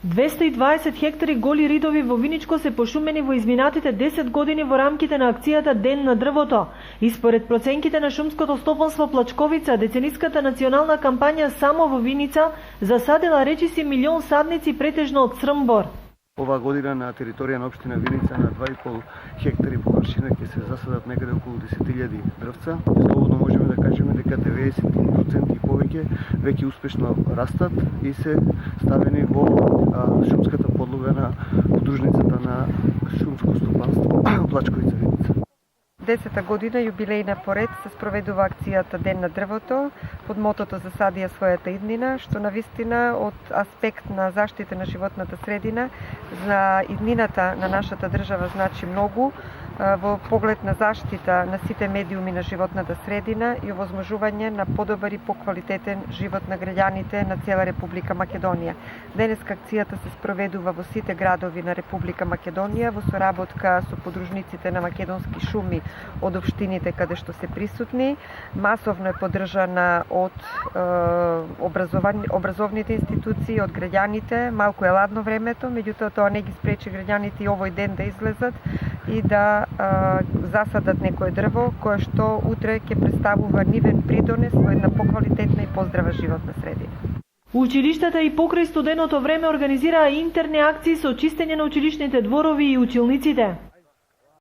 220 хектари голи ридови во Виничко се пошумени во изминатите 10 години во рамките на акцијата Ден на дрвото. И според проценките на шумското стопанство Плачковица, децениската национална кампања само во Виница засадила речиси 1 милион садници претежно од црмбор. Оваа година на територија на општина Виница на 2,5 хектари површина ќе се засадат некаде околу 10.000 дрвца. Слободно можеме да кажеме дека 90% и повеќе веќе успешно растат и се ставени во шумската подлога на подружницата на шумско стопанство Плачковица Виница. 10-та година јубилејна поред се спроведува акцијата Ден на дрвото под мотото "Засадија својата иднина", што навистина од аспект на заштита на животната средина за иднината на нашата држава значи многу во поглед на заштита на сите медиуми на животната средина и овозможување на подобар и поквалитетен живот на граѓаните на цела Република Македонија. Денеска акцијата се спроведува во сите градови на Република Македонија во соработка со подружниците на македонски шуми од општините каде што се присутни. Масовно е поддржана од образовните институции, од граѓаните. Малку е ладно времето, меѓутоа тоа не ги спречи граѓаните и овој ден да излезат и да засадат некое дрво кое што утре ќе представува нивен придонес во една поквалитетна и поздрава животна средина. Училиштата и покрај студеното време организираа интерни акции со чистење на училишните дворови и училниците.